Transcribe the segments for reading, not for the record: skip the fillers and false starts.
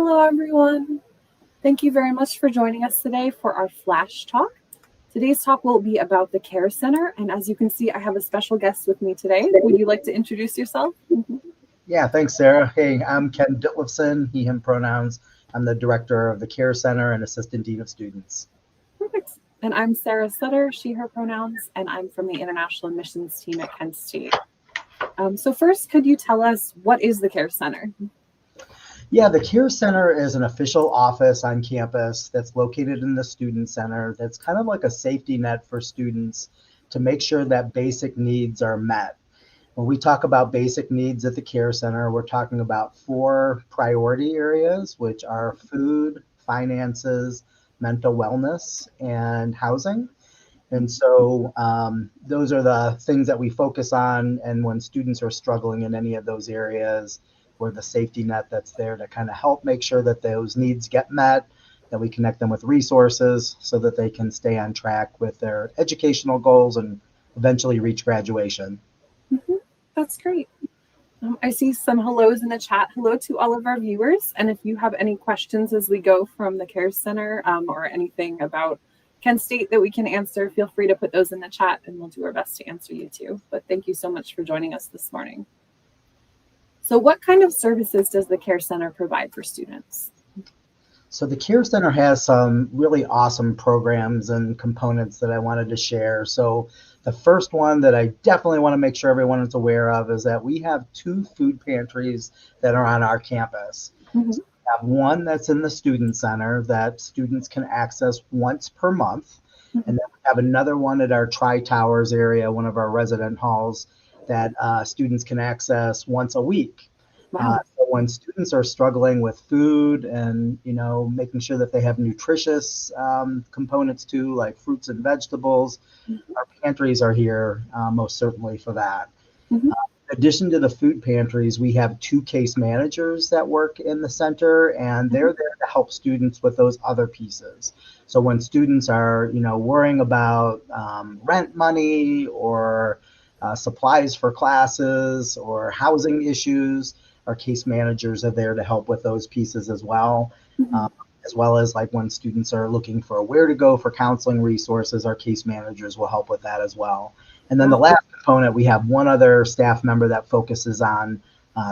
Hello, everyone. Thank you very much for joining us today for our Flash Talk. Today's talk will be about the Care Center, and as you can see, I have a special guest with me today. Would you like to introduce yourself? Yeah, thanks, Sarah. Hey, I'm Ken Ditlevson, he, him pronouns. I'm the director of the Care Center and Assistant Dean of Students. Perfect. And I'm Sarah Sutter, she, her pronouns, and I'm from the International Admissions team at Kent State. So first, could you tell us what is the Care Center? Yeah, the Care Center is an official office on campus that's located in the Student Center that's kind of like a safety net for students to make sure that basic needs are met. When we talk about basic needs at the Care Center, we're talking about 4 priority areas, which are food, finances, mental wellness, and housing. And so those are the things that we focus on. And when students are struggling in any of those areas, we're the safety net that's there to kind of help make sure that those needs get met, that we connect them with resources so that they can stay on track with their educational goals and eventually reach graduation. That's great. I see some hellos in the chat. Hello to all of our viewers. And if you have any questions as we go from the Care Center or anything about Kent State that we can answer, feel free to put those in the chat and we'll do our best to answer you too. But thank you so much for joining us this morning. So what kind of services does the Care Center provide for students? So the Care Center has some really awesome programs and components that I wanted to share. So the first one that I definitely want to make sure everyone is aware of is that we have 2 food pantries that are on our campus. Mm-hmm. So we have one that's in the Student Center that students can access once per month. Mm-hmm. And then we have another one at our Tri-Towers area, one of our resident halls, that students can access once a week. Wow. So when students are struggling with food and, making sure that they have nutritious components too, like fruits and vegetables, our pantries are here most certainly for that. Mm-hmm. In addition to the food pantries, we have 2 case managers that work in the center, and they're there to help students with those other pieces. So when students are, worrying about rent money or supplies for classes or housing issues, our case managers are there to help with those pieces as well. As well as like when students are looking for where to go for counseling resources, our case managers will help with that as well. And then the last component, we have one other staff member that focuses on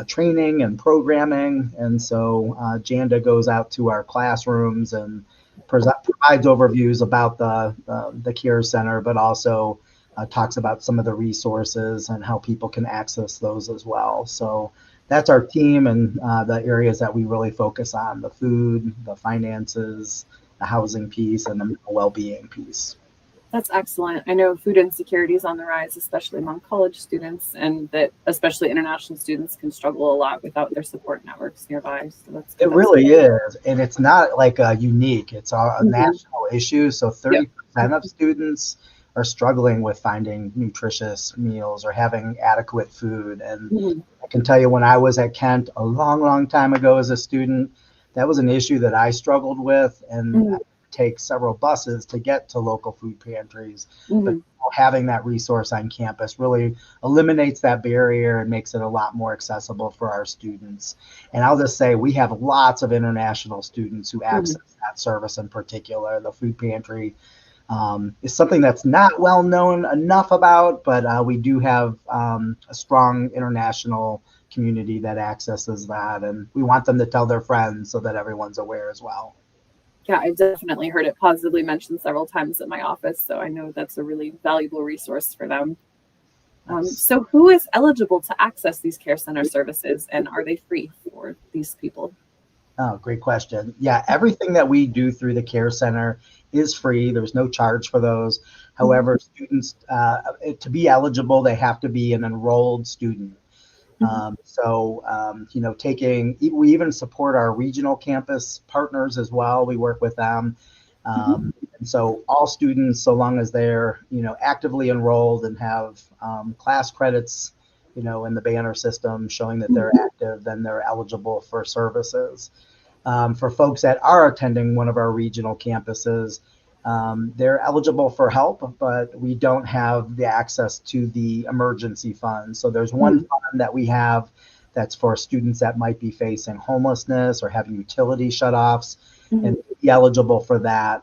training and programming. And so Janda goes out to our classrooms and provides overviews about the Care Center, but also talks about some of the resources and how people can access those as well. So that's our team and the areas that we really focus on: the food, the finances, the housing piece, and the well-being piece. That's excellent. I know food insecurity is on the rise, especially among college students, and that especially international students can struggle a lot without their support networks nearby. So that's good. It really is. And it's not like unique. It's a national issue. So 30% of students are struggling with finding nutritious meals or having adequate food. And I can tell you, when I was at Kent a long, long time ago as a student, that was an issue that I struggled with, and I take several buses to get to local food pantries. But having that resource on campus really eliminates that barrier and makes it a lot more accessible for our students. And I'll just say, we have lots of international students who access that service in particular. The food pantry is something that's not well known enough about, but we do have a strong international community that accesses that, and we want them to tell their friends so that everyone's aware as well. Yeah, I've definitely heard it positively mentioned several times at my office, so I know that's a really valuable resource for them. So who is eligible to access these Care Center services, and are they free for these people? Oh, great question. Yeah, everything that we do through the Care Center is free. There's no charge for those. However, students, to be eligible, they have to be an enrolled student. We even support our regional campus partners as well. We work with them. And so all students, so long as they're, actively enrolled and have class credits, in the banner system showing that they're active, then they're eligible for services. For folks that are attending one of our regional campuses, they're eligible for help, but we don't have the access to the emergency fund. So there's one fund that we have that's for students that might be facing homelessness or having utility shutoffs. Mhm. And to be eligible for that,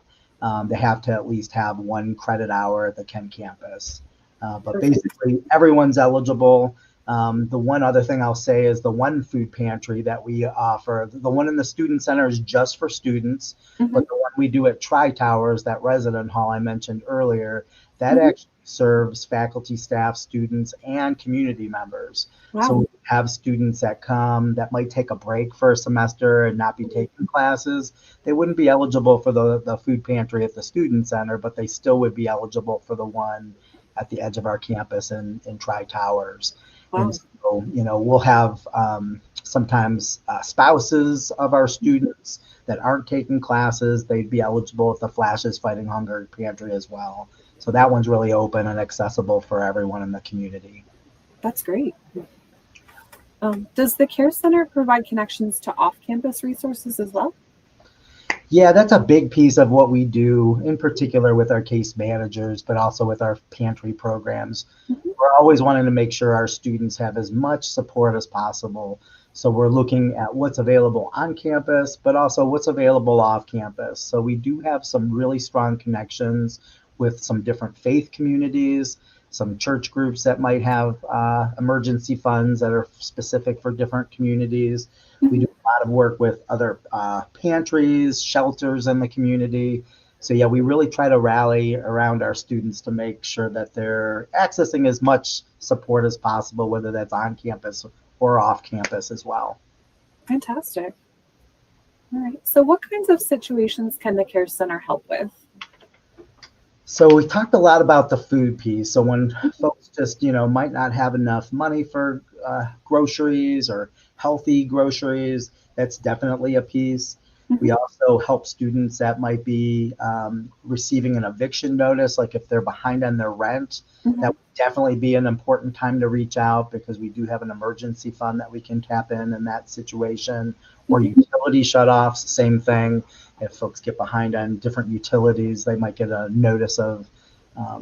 they have to at least have 1 credit hour at the Ken campus. But Perfect. basically, everyone's eligible. The one other thing I'll say is the one food pantry that we offer, the one in the student center is just for students, Mhm. but the one we do at Tri Towers, that resident hall I mentioned earlier, that Mhm. actually serves faculty, staff, students, and community members. So Wow. we have students that come that might take a break for a semester and not be taking classes. They wouldn't be eligible for the food pantry at the student center, but they still would be eligible for the one at the edge of our campus in Tri Towers. And Wow. so, we'll have sometimes spouses of our students that aren't taking classes. They'd be eligible at the Flashes Fighting Hunger pantry as well. So that one's really open and accessible for everyone in the community. That's great. Does the Care Center provide connections to off-campus resources as well? Yeah, that's a big piece of what we do, in particular with our case managers, but also with our pantry programs. Mhm. We're always wanting to make sure our students have as much support as possible. So we're looking at what's available on campus, but also what's available off campus. So we do have some really strong connections with some different faith communities, some church groups that might have emergency funds that are specific for different communities. We Mhm. do a lot of work with other pantries, shelters in the community. So yeah, we really try to rally around our students to make sure that they're accessing as much support as possible, whether that's on campus or off campus as well. Fantastic. All right. So, what kinds of situations can the Care Center help with? So we talked a lot about the food piece. So when folks just, might not have enough money for groceries or healthy groceries, that's definitely a piece. We Mhm. also help students that might be receiving an eviction notice, like if they're behind on their rent, that Mhm. would definitely be an important time to reach out because we do have an emergency fund that we can tap in that situation. Or Mhm. utility shutoffs, same thing. If folks get behind on different utilities, they might get a notice of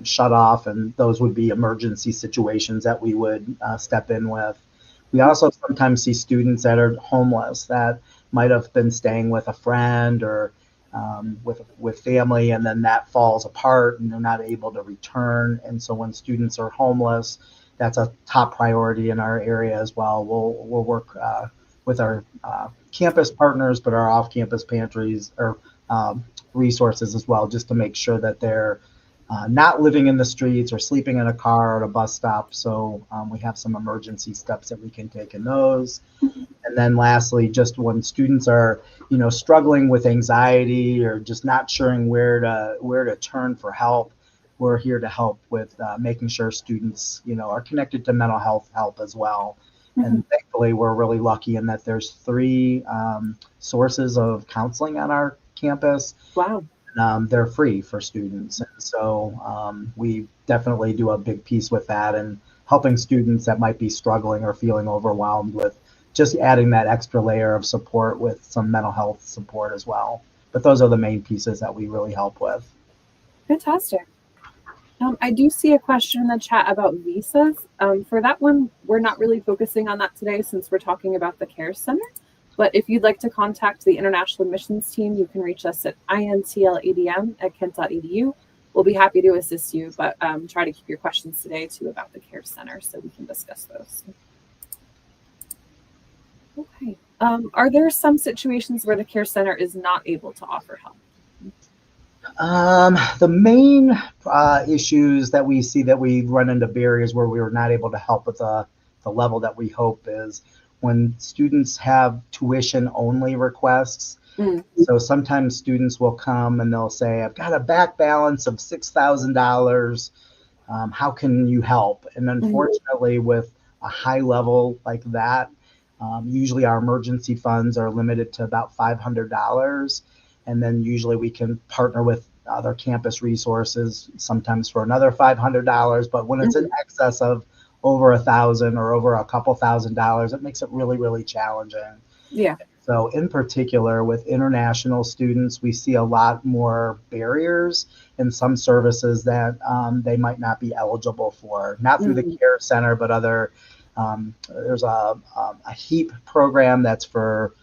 shut off, and those would be emergency situations that we would step in with. We also sometimes see students that are homeless that might have been staying with a friend or with family, and then that falls apart and they're not able to return. And so when students are homeless, that's a top priority in our area as well. We'll work with our campus partners, but our off-campus pantries or resources as well, just to make sure that they're not living in the streets or sleeping in a car or at a bus stop. So we have some emergency steps that we can take in those. Mhm. And then lastly, just when students are, struggling with anxiety or just not sure where to turn for help, we're here to help with making sure students, are connected to mental health help as well. Mhm. And thankfully, we're really lucky in that there's 3 sources of counseling on our campus. Wow. They're free for students. And so we definitely do a big piece with that and helping students that might be struggling or feeling overwhelmed with just adding that extra layer of support with some mental health support as well. But those are the main pieces that we really help with. Fantastic. I do see a question in the chat about visas. For that one, we're not really focusing on that today since we're talking about the Care Center. But if you'd like to contact the International Admissions team, you can reach us at intladm@kent.edu. We'll be happy to assist you, but try to keep your questions today too about the Care Center so we can discuss those. Okay. Are there some situations where the Care Center is not able to offer help? The main issues that we see that we run into barriers where we were not able to help with the level that we hope is when students have tuition only requests. Mm. So sometimes students will come and they'll say, I've got a back balance of $6,000. How can you help? And Mhm. unfortunately, with a high level like that, usually our emergency funds are limited to about $500. And then usually we can partner with other campus resources, sometimes for another $500. But when it's in Mhm. excess of over 1,000 or over a couple $1,000s, it makes it really, really challenging. Yeah. So in particular, with international students, we see a lot more barriers in some services that they might not be eligible for, not through the Mhm. Care Center, but other There's a HEAP program that's for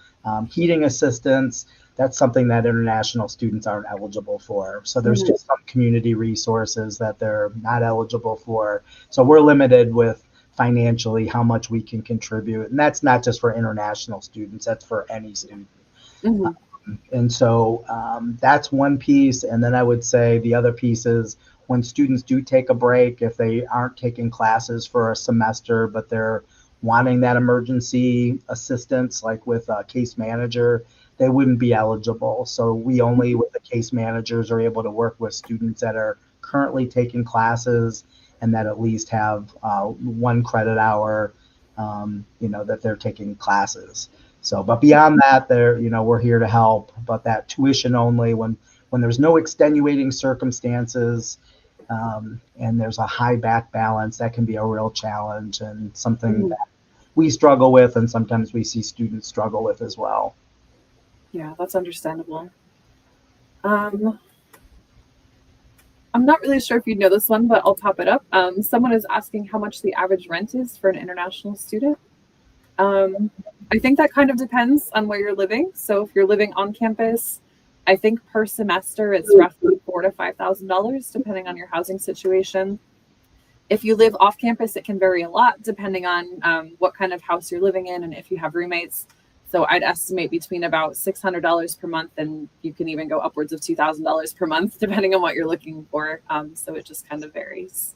heating assistance. That's something that international students aren't eligible for. So there's just some community resources that they're not eligible for. So we're limited with financially how much we can contribute. And that's not just for international students, that's for any student. Mm-hmm. And so that's one piece. And then I would say the other piece is when students do take a break, if they aren't taking classes for a semester, but they're wanting that emergency assistance, like with a case manager, they wouldn't be eligible. So we only, with the case managers, are able to work with students that are currently taking classes and that at least have 1 credit hour, that they're taking classes. So, but beyond that, we're here to help. But that tuition only, when there's no extenuating circumstances, and there's a high back balance, that can be a real challenge and something that we struggle with, and sometimes we see students struggle with as well. Yeah, that's understandable. I'm not really sure if you know this one, but I'll top it up. Someone is asking how much the average rent is for an international student. I think that kind of depends on where you're living. So if you're living on campus, I think per semester it's roughly $4,000 to $5,000, depending on your housing situation. If you live off campus, it can vary a lot depending on what kind of house you're living in and if you have roommates. So I'd estimate between about $600 per month, and you can even go upwards of $2,000 per month, depending on what you're looking for. So it just kind of varies.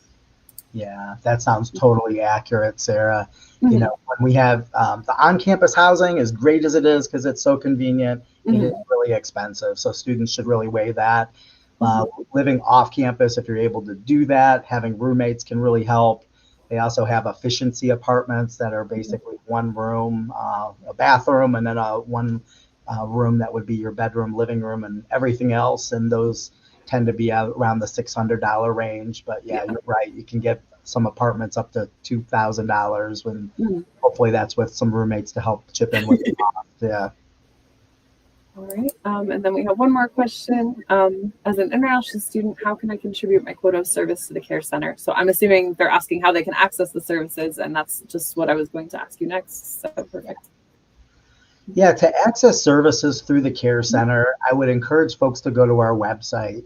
Yeah, that sounds totally accurate, Sarah. When we have the on-campus housing, as great as it is because it's so convenient, it is really expensive. So students should really weigh that. Living off campus, if you're able to do that, having roommates can really help. They also have efficiency apartments that are basically one room, a bathroom, and then one room that would be your bedroom, living room, and everything else. And those tend to be around the $600 range. But yeah, you're right. You can get some apartments up to $2,000 when hopefully that's with some roommates to help chip in with the cost. Yeah. All right. And then we have one more question. As an international student, how can I contribute my quota of service to the Care Center? So I'm assuming they're asking how they can access the services, and that's just what I was going to ask you next. So perfect. Yeah, to access services through the Care Center, I would encourage folks to go to our website.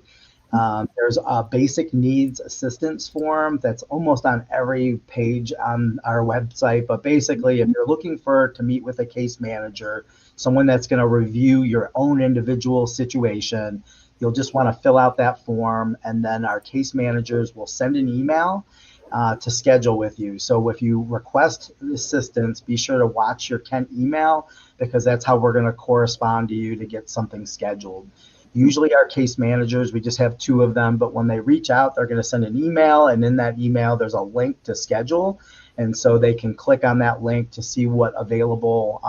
There's a basic needs assistance form that's almost on every page on our website. But basically, if you're looking to meet with a case manager, someone that's going to review your own individual situation, you'll just want to fill out that form, and then our case managers will send an email to schedule with you. So if you request assistance, be sure to watch your Ken email, because that's how we're going to correspond to you to get something scheduled. Usually our case managers, we just have 2 of them, but when they reach out, they're going to send an email, and in that email, there's a link to schedule. And so they can click on that link to see what available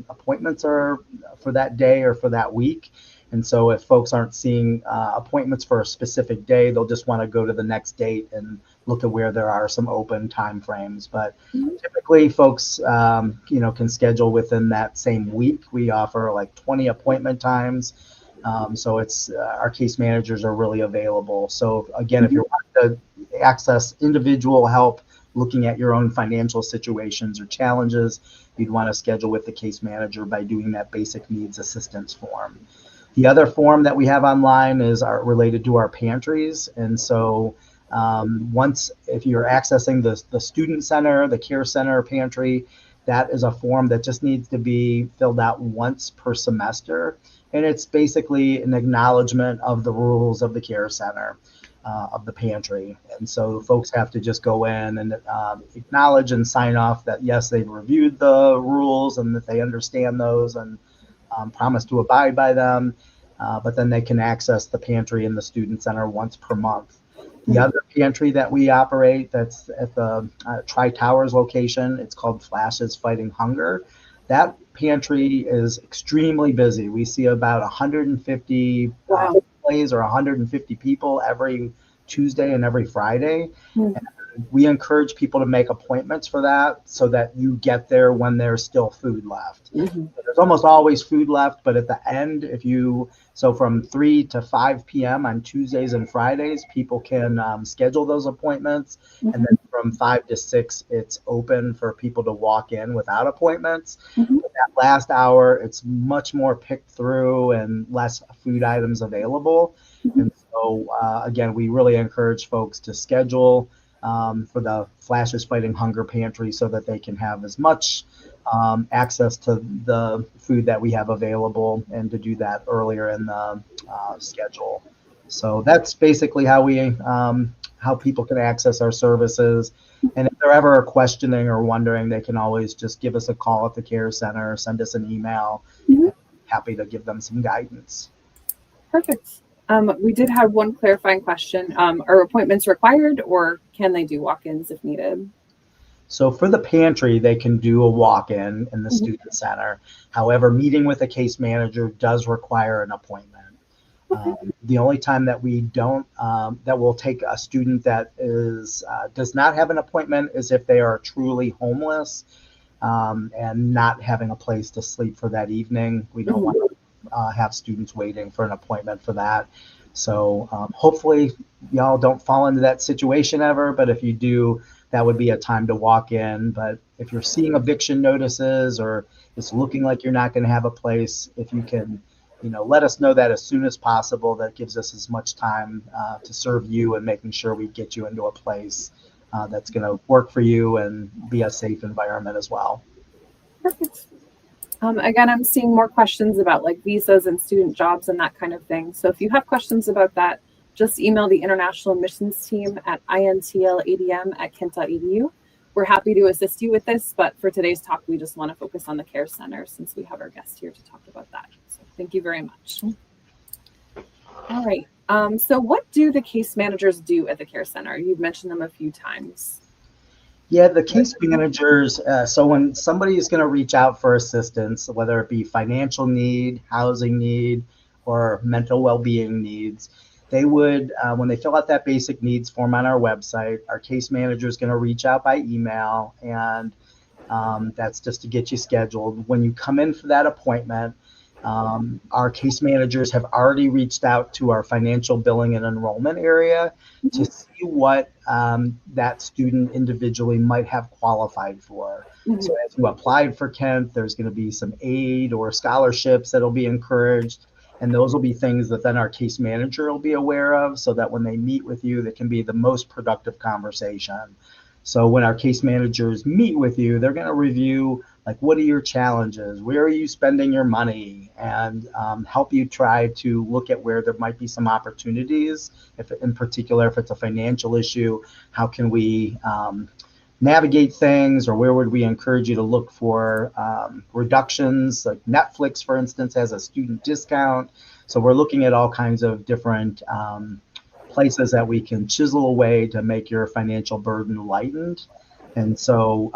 appointments are for that day or for that week. And so if folks aren't seeing appointments for a specific day, they'll just want to go to the next date and look at where there are some open time frames. But typically folks, can schedule within that same week. We offer like 20 appointment times. So it's our case managers are really available. So again, if you want to access individual help looking at your own financial situations or challenges, you'd want to schedule with the case manager by doing that basic needs assistance form. The other form that we have online is related to our pantries. And so if you're accessing the student center, the care center pantry, that is a form that just needs to be filled out once per semester. And it's basically an acknowledgement of the rules of the care center, of the pantry. And so folks have to just go in and acknowledge and sign off that, yes, they've reviewed the rules and that they understand those and promise to abide by them. But then they can access the pantry in the student center once per month. The other pantry that we operate that's at the Tri-Towers location, it's called Flashes Fighting Hunger. That pantry is extremely busy. We see about 150 families or 150 people every Tuesday and every Friday. And we encourage people to make appointments for that so that you get there when there's still food left. There's almost always food left, but at the end, so from 3 to 5 p.m. on Tuesdays and Fridays, people can schedule those appointments. And then from 5 to 6, it's open for people to walk in without appointments. Mhm. But that last hour, it's much more picked through and less food items available. Mhm. And so, again, we really encourage folks to schedule for the Flashers Fighting Hunger Pantry so that they can have as much access to the food that we have available and to do that earlier in the schedule. So that's basically how people can access our services. And if they're ever questioning or wondering, they can always just give us a call at the care center, send us an email, Mhm. and happy to give them some guidance. Perfect. We did have one clarifying question. Are appointments required or can they do walk-ins if needed? So for the pantry, they can do a walk-in in the Mhm. student center. However, meeting with a case manager does require an appointment. Okay. The only time that we don't that will take a student that is does not have an appointment is if they are truly homeless and not having a place to sleep for that evening. We don't Mhm. want to have students waiting for an appointment for that. So hopefully y'all don't fall into that situation ever, but if you do, that would be a time to walk in. But if you're seeing eviction notices or it's looking like you're not going to have a place, if you can, let us know that as soon as possible. That gives us as much time to serve you and making sure we get you into a place that's going to work for you and be a safe environment as well. Perfect. Again, I'm seeing more questions about like visas and student jobs and that kind of thing. So if you have questions about that, just email the International Admissions Team at intladm@kent.edu. We're happy to assist you with this, but for today's talk, we just want to focus on the Care Center since we have our guest here to talk about that. So thank you very much. All right. So what do the case managers do at the Care Center? You've mentioned them a few times. Yeah, the case managers, so when somebody is going to reach out for assistance, whether it be financial need, housing need, or mental well-being needs, they would, when they fill out that basic needs form on our website, our case manager is going to reach out by email, and that's just to get you scheduled. When you come in for that appointment, our case managers have already reached out to our financial billing and enrollment area to Mhm. see what that student individually might have qualified for. So Mhm. as you applied for Kent, there's going to be some aid or scholarships that'll be encouraged. And those will be things that then our case manager will be aware of so that when they meet with you, that can be the most productive conversation. So when our case managers meet with you, they're going to review like what are your challenges, where are you spending your money, and help you try to look at where there might be some opportunities. If in particular, if it's a financial issue, how can we navigate things, or where would we encourage you to look for reductions? Like Netflix, for instance, has a student discount. So we're looking at all kinds of different places that we can chisel away to make your financial burden lightened. And so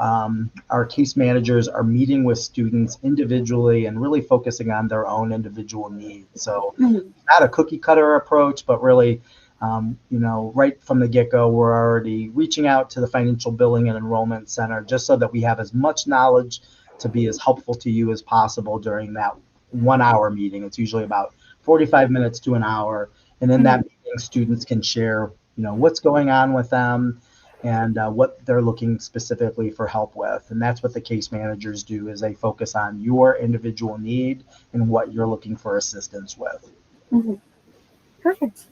our case managers are meeting with students individually and really focusing on their own individual needs. So Mhm. not a cookie cutter approach, but really, right from the get-go, we're already reaching out to the Financial Billing and Enrollment Center just so that we have as much knowledge to be as helpful to you as possible during that 1 hour meeting. It's usually about 45 minutes to an hour. And in that Mhm. meeting, students can share, what's going on with them and what they're looking specifically for help with. And that's what the case managers do is they focus on your individual need and what you're looking for assistance with. Mhm. Perfect.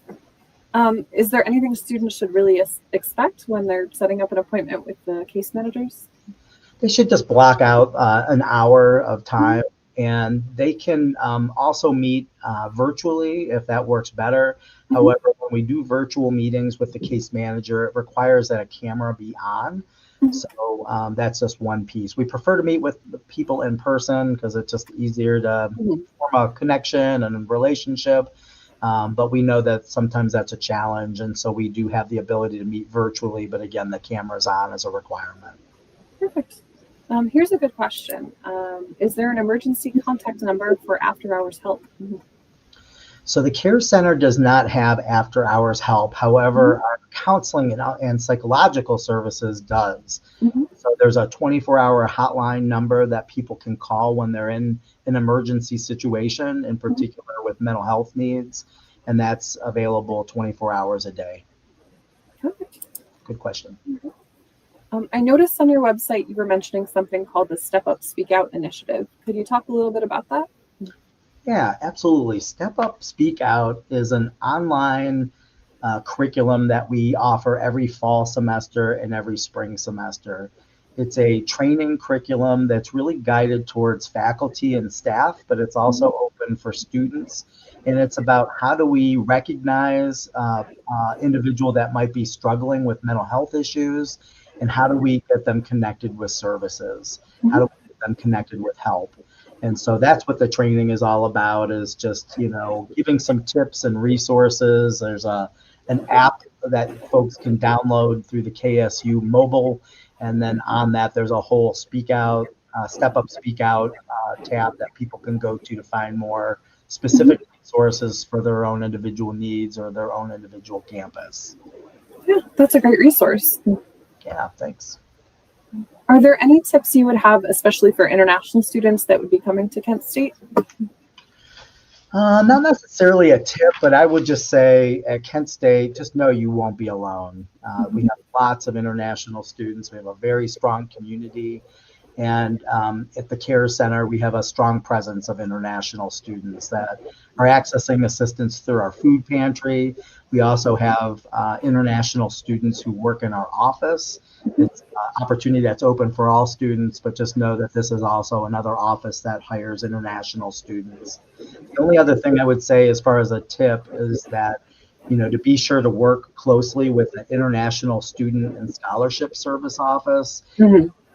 Is there anything students should really expect when they're setting up an appointment with the case managers? They should just block out an hour of Mhm. time, and they can also meet virtually if that works better. Mhm. However, when we do virtual meetings with the case manager, it requires that a camera be on. Mhm. So that's just one piece. We prefer to meet with the people in person because it's just easier to Mhm. form a connection and a relationship. But we know that sometimes that's a challenge, and so we do have the ability to meet virtually. But again, the camera's on as a requirement. Perfect. Here's a good question. Is there an emergency contact number for after hours help? Mhm. So the care center does not have after hours help. Mhm. However, our counseling and psychological services does. Mhm. So there's a 24-hour hotline number that people can call when they're in an emergency situation, in Mhm. particular with mental health needs, and that's available 24 hours a day. Perfect. Good question. I noticed on your website you were mentioning something called the Step Up Speak Out initiative. Could you talk a little bit about that? Yeah, absolutely. Step Up, Speak Out is an online curriculum that we offer every fall semester and every spring semester. It's a training curriculum that's really guided towards faculty and staff, but it's also open for students. And it's about how do we recognize individual that might be struggling with mental health issues, and how do we get them connected with services? How do we get them connected with help? And so that's what the training is all about, is just, giving some tips and resources. There's an app that folks can download through the KSU mobile. And then on that, there's a whole Speak Out, Step Up, Speak Out tab that people can go to find more specific resources for their own individual needs or their own individual campus. Yeah, that's a great resource. Yeah, thanks. Are there any tips you would have, especially for international students that would be coming to Kent State? Not necessarily a tip, but I would just say at Kent State, just know you won't be alone. We have lots of international students. We have a very strong community. And at the Care Center, we have a strong presence of international students that are accessing assistance through our food pantry. We also have international students who work in our office. It's an opportunity that's open for all students, but just know that this is also another office that hires international students. The only other thing I would say as far as a tip is that, to be sure to work closely with the International Student and Scholarship Service Office.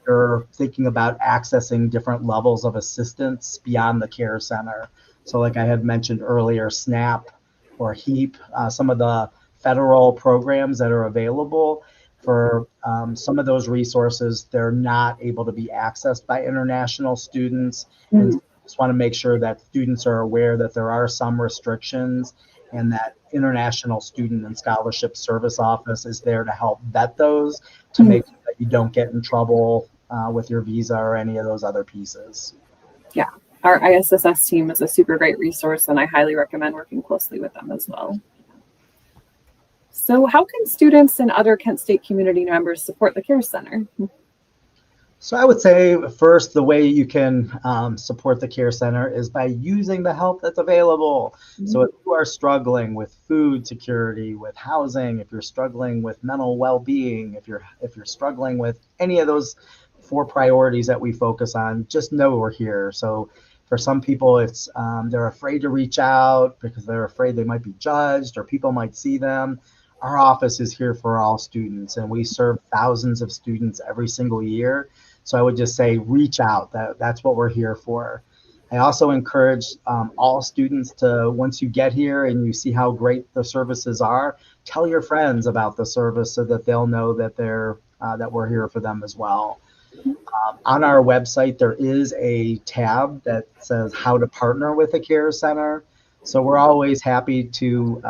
You're thinking about accessing different levels of assistance beyond the Care Center. So like I had mentioned earlier, SNAP or HEAP, some of the federal programs that are available for some of those resources, they're not able to be accessed by international students. And just want to make sure that students are aware that there are some restrictions, and that International Student and Scholarship Service Office is there to help vet those to make sure that you don't get in trouble with your visa or any of those other pieces. Yeah, our ISSS team is a super great resource, and I highly recommend working closely with them as well. So how can students and other Kent State community members support the Care Center? So I would say first, the way you can support the Care Center is by using the help that's available. So if you are struggling with food security, with housing, if you're struggling with mental well-being, if you're struggling with any of those 4 priorities that we focus on, just know we're here. So for some people, it's they're afraid to reach out because they're afraid they might be judged or people might see them. Our office is here for all students, and we serve thousands of students every single year. So I would just say reach out. That's what we're here for. I also encourage all students to, once you get here and you see how great the services are, tell your friends about the service so that they'll know that that we're here for them as well. On our website, there is a tab that says how to partner with a Care Center. So we're always happy to,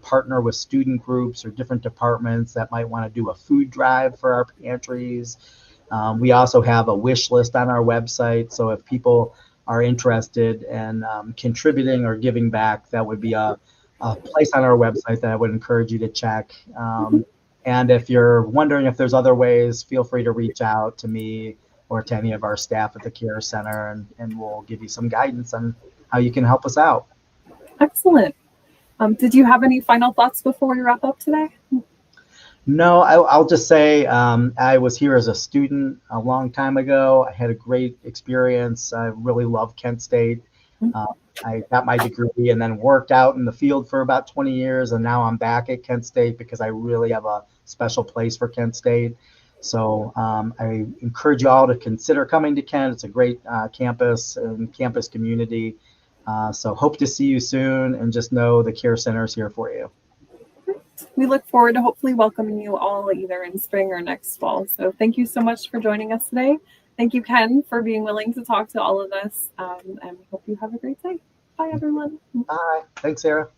partner with student groups or different departments that might want to do a food drive for our pantries. We also have a wish list on our website. So if people are interested in contributing or giving back, that would be a place on our website that I would encourage you to check. And if you're wondering if there's other ways, feel free to reach out to me or to any of our staff at the Care Center, and we'll give you some guidance on how you can help us out. Excellent. Did you have any final thoughts before we wrap up today? No, I'll just say I was here as a student a long time ago. I had a great experience. I really love Kent State. I got my degree and then worked out in the field for about 20 years. And now I'm back at Kent State because I really have a special place for Kent State. So I encourage you all to consider coming to Kent. It's a great campus and campus community. So hope to see you soon, and just know the Care Center is here for you. We look forward to hopefully welcoming you all either in spring or next fall. So thank you so much for joining us today. Thank you, Ken, for being willing to talk to all of us. And we hope you have a great day. Bye, everyone. Bye. Thanks, Sarah.